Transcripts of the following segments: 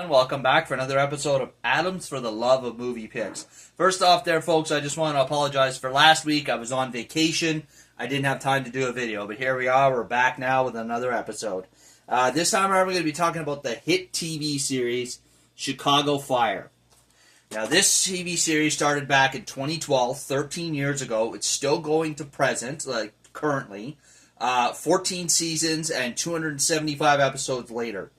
everyone. Welcome back for another episode of Adams for the Love of Movie Picks. First off there, folks, I just want to apologize for last week. I was on vacation. I didn't have time to do a video, but here we are. We're back now with another episode. This time around, we're going to be talking about the hit TV series, Chicago Fire. Now, this TV series started back in 2012, 13 years ago. It's still going to present, like currently. 14 seasons and 275 episodes later.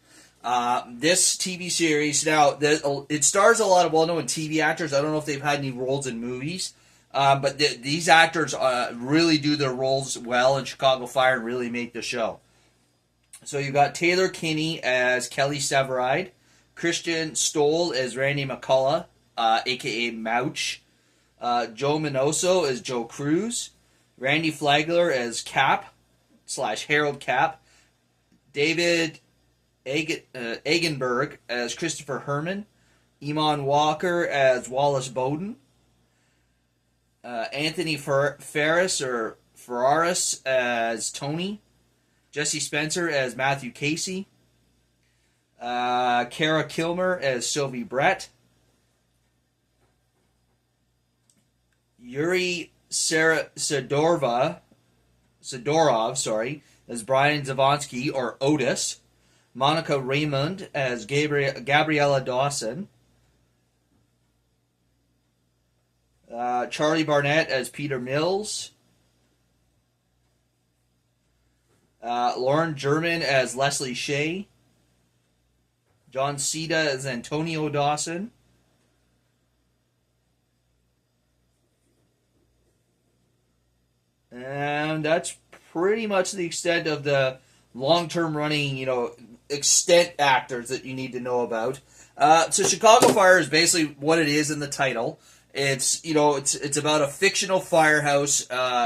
This TV series, now, it stars a lot of well-known TV actors. I don't know if they've had any roles in movies, but these actors really do their roles well in Chicago Fire and really make the show. So you got Taylor Kinney as Kelly Severide, Christian Stoll as Randy McCullough, a.k.a. Mouch, Joe Minoso as Joe Cruz, Randy Flagler as Cap / Harold Cap, David Egenberg as Christopher Herman, Eamon Walker as Wallace Bowden, Anthony Ferris as Tony, Jesse Spencer as Matthew Casey, Kara Kilmer as Sylvie Brett, Yuri Sidorov, as Brian Zavonsky or Otis, Monica Raymond as Gabriella Dawson, Charlie Barnett as Peter Mills, Lauren German as Leslie Shea, John Ceda as Antonio Dawson, and that's pretty much the extent of the long-term running, extent actors that you need to know about. So Chicago Fire is basically what it is in the title. It's about a fictional firehouse,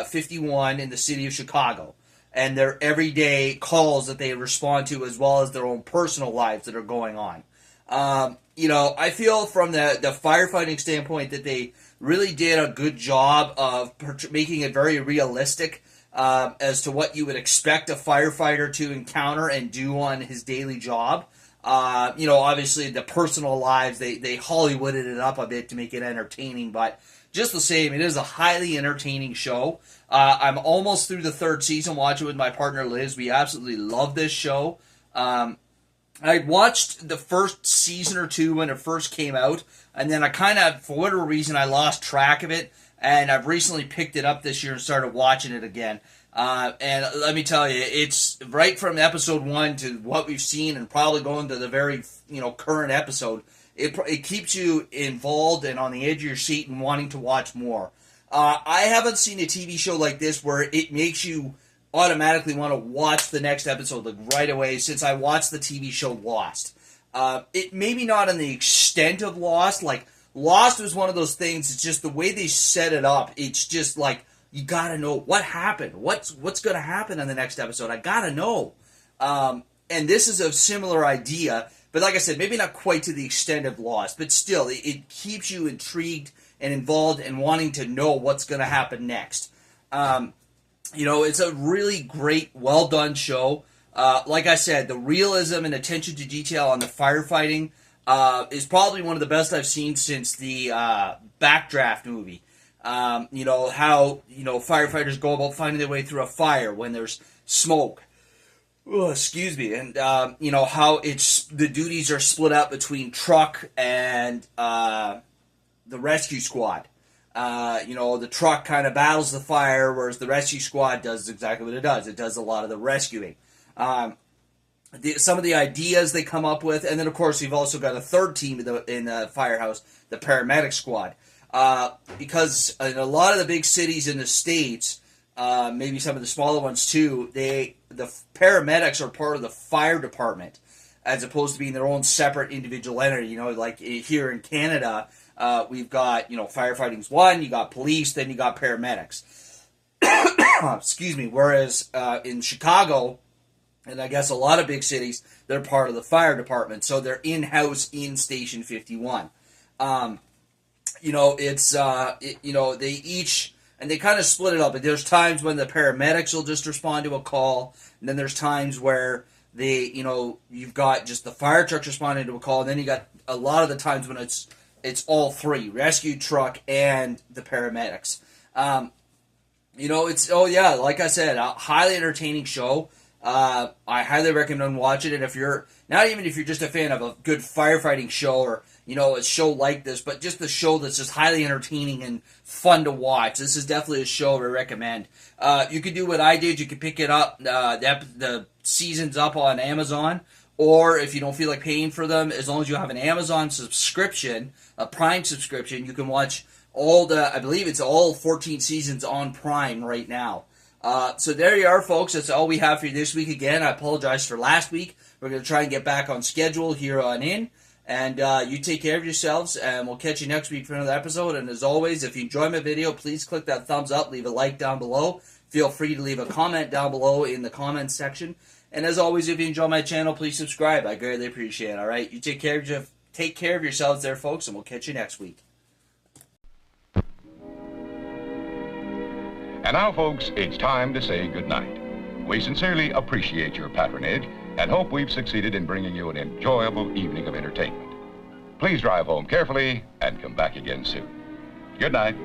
51 in the city of Chicago, and their everyday calls that they respond to, as well as their own personal lives that are going on. I feel from the firefighting standpoint that they really did a good job of making it very realistic as to what you would expect a firefighter to encounter and do on his daily job. Obviously the personal lives, they Hollywooded it up a bit to make it entertaining, but just the same, it is a highly entertaining show. I'm almost through the third season, watching with my partner Liz. We absolutely love this show. I watched the first season or two when it first came out, and then I kind of, for whatever reason, I lost track of it, and I've recently picked it up this year and started watching it again. And let me tell you, it's right from episode 1 to what we've seen, and probably going to the very current episode. It keeps you involved and on the edge of your seat and wanting to watch more. I haven't seen a TV show like this where it makes you automatically want to watch the next episode right away, since I watched the TV show Lost. It maybe not in the extent of Lost. Like, Lost was one of those things, it's just the way they set it up. It's just like, you gotta know what happened. What's gonna happen in the next episode? I gotta know. And this is a similar idea, but like I said, maybe not quite to the extent of Lost, but still, it keeps you intrigued and involved and wanting to know what's gonna happen next. It's a really great, well-done show. Like I said, the realism and attention to detail on the firefighting is probably one of the best I've seen since the Backdraft movie. How firefighters go about finding their way through a fire when there's smoke. Oh, excuse me. And, how the duties are split up between truck and the rescue squad. The truck kind of battles the fire, whereas the rescue squad does exactly what it does. It does a lot of the rescuing. Some of the ideas they come up with, and then, of course, we've also got a third team in the firehouse, the paramedic squad. Because in a lot of the big cities in the States, maybe some of the smaller ones too, the paramedics are part of the fire department, as opposed to being their own separate individual entity. Like here in Canada, we've got, firefighting's one, you got police, then you got paramedics. Excuse me. Whereas in Chicago, and I guess a lot of big cities, they're part of the fire department, so they're in-house in Station 51. They each, and they kind of split it up. But there's times when the paramedics will just respond to a call, and then there's times where You've got just the fire trucks responding to a call, and then you got a lot of the times when it's all three: rescue truck and the paramedics. Like I said, a highly entertaining show. I highly recommend watching it if you're just a fan of a good firefighting show, or a show like this, but just a show that's just highly entertaining and fun to watch. This is definitely a show I recommend. You could do what I did. You could pick it up. The season's up on Amazon, or if you don't feel like paying for them, as long as you have an Amazon subscription, a Prime subscription, you can watch I believe it's all 14 seasons on Prime right now. So there you are, folks. That's all we have for you this week. Again, I apologize for last week. We're going to try and get back on schedule here on in. And you take care of yourselves, and we'll catch you next week for another episode. And as always, if you enjoy my video, please click that thumbs up, leave a like down below. Feel free to leave a comment down below in the comments section. And as always, if you enjoy my channel, please subscribe. I greatly appreciate it, all right? You take care of yourselves there, folks, and we'll catch you next week. And now, folks, it's time to say goodnight. We sincerely appreciate your patronage and hope we've succeeded in bringing you an enjoyable evening of entertainment. Please drive home carefully and come back again soon. Good night.